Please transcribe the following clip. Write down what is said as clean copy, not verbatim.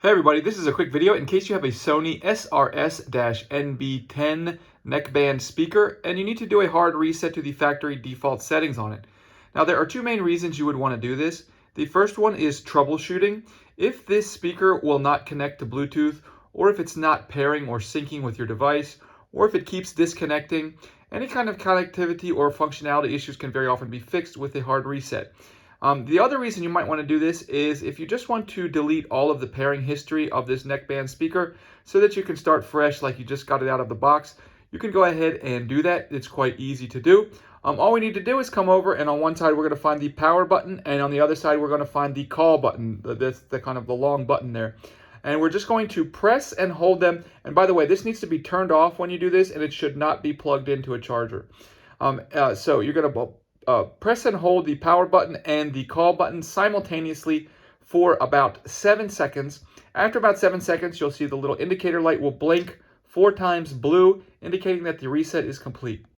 Hey everybody, this is a quick video in case you have a Sony SRS-NB10 Neckband Speaker and you need to do a hard reset to the factory default settings on it. Now there are two main reasons you would want to do this. The first one is troubleshooting. If this speaker will not connect to Bluetooth, or if it's not pairing or syncing with your device, or if it keeps disconnecting, any kind of connectivity or functionality issues can very often be fixed with a hard reset. The other reason you might want to do this is if you just want to delete all of the pairing history of this neckband speaker so that you can start fresh like you just got it out of the box, you can go ahead and do that. It's quite easy to do. All we need to do is come over, and on one side we're going to find the power button, and on the other side we're going to find the call button. That's the kind of the long button there. And we're just going to press and hold them. And by the way, this needs to be turned off when you do this, and it should not be plugged into a charger. So you're going to press and hold the power button and the call button simultaneously for about 7 seconds. After about 7 seconds, you'll see the little indicator light will blink 4 times blue, indicating that the reset is complete.